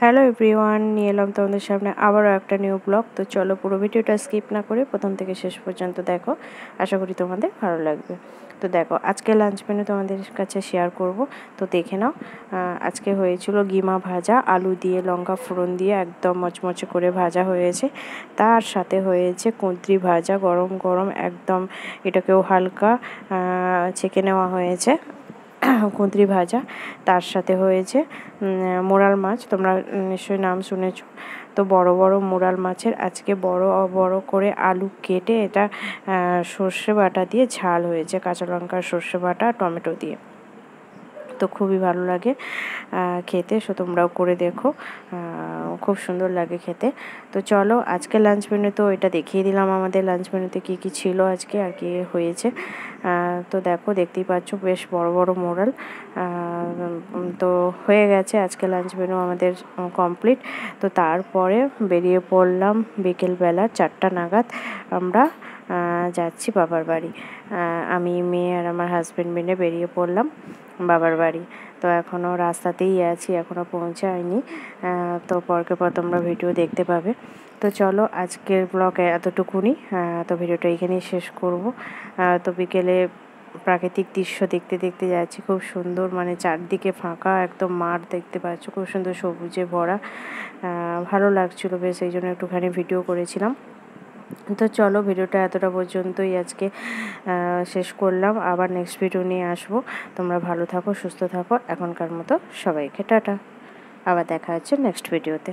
Hello everyone, নিয়ে এলাম তোমাদের সামনে আবারও একটা নিউ ব্লগ। তো চলো পুরো ভিডিওটা স্কিপ না করে প্রথম থেকে শেষ পর্যন্ত দেখো, আশা করি তোমাদের ভালো লাগবে। তো দেখো, আজকে লাঞ্চ মেনু তোমাদের কাছে শেয়ার করব। তো দেখে নাও, আজকে হয়েছিল গিমা ভাজা, আলু দিয়ে লঙ্কা ফোড়ন দিয়ে একদম মচমচে করে ভাজা হয়েছে। তার সাথে হয়েছে কুঁদরি ভাজা, গরম গরম একদম, এটাকেও হালকা ছেঁকে নেওয়া হয়েছে কুঁদরি ভাজা। তার সাথে হয়েছে মোরাল মাছ, তোমরা নিশ্চয়ই নাম শুনেছো। তো বড় বড় মোরাল মাছের আজকে বড় বড় করে আলু কেটে এটা সর্ষে বাটা দিয়ে ঝাল হয়েছে, কাঁচা লঙ্কা সর্ষে বাটা টমেটো দিয়ে। তো খুবই ভালো লাগে খেতে, সো তোমরাও করে দেখো, খুব সুন্দর লাগে খেতে। তো চলো, আজকে লাঞ্চ মেনু তো এটা দেখিয়ে দিলাম, আমাদের লাঞ্চ মেনুতে কী কী ছিল আজকে আর কি হয়েছে। তো দেখো, দেখতেই পাচ্ছ বেশ বড় বড় মোরাল। তো হয়ে গেছে আজকে লাঞ্চ মেনু আমাদের কমপ্লিট। তো তারপরে বেরিয়ে পড়লাম বিকেলবেলা 4টা নাগাদ, আমরা যাচ্ছি বাবার বাড়ি। আমি, মেয়ে আর আমার হাজব্যান্ড মিলে বেরিয়ে পড়লাম বাবার বাড়ি। তো এখনও রাস্তাতেই আছি, এখনও পৌঁছায়নি। তো পরকে পর তোমরা ভিডিও দেখতে পাবে। তো চলো, আজকের ব্লগে এতটুকুনি। তো ভিডিওটা এখানেই শেষ করব। তো বিকেলে প্রাকৃতিক দৃশ্য দেখতে দেখতে যাচ্ছি, খুব সুন্দর, মানে চারদিকে ফাঁকা একদম মাঠ দেখতে পাচ্ছ, খুব সুন্দর সবুজে ভরা, ভালো লাগছিলো বেশ, এই জন্য একটুখানি ভিডিও করেছিলাম। তো চলো, ভিডিওটা এতটা পর্যন্তই আজকে শেষ করলাম, আবার নেক্সট ভিডিও নিয়ে আসবো। তোমরা ভালো থাকো, সুস্থ থাকো, এখনকার মতো সবাইকে টাটা, আবার দেখা হচ্ছে নেক্সট ভিডিওতে।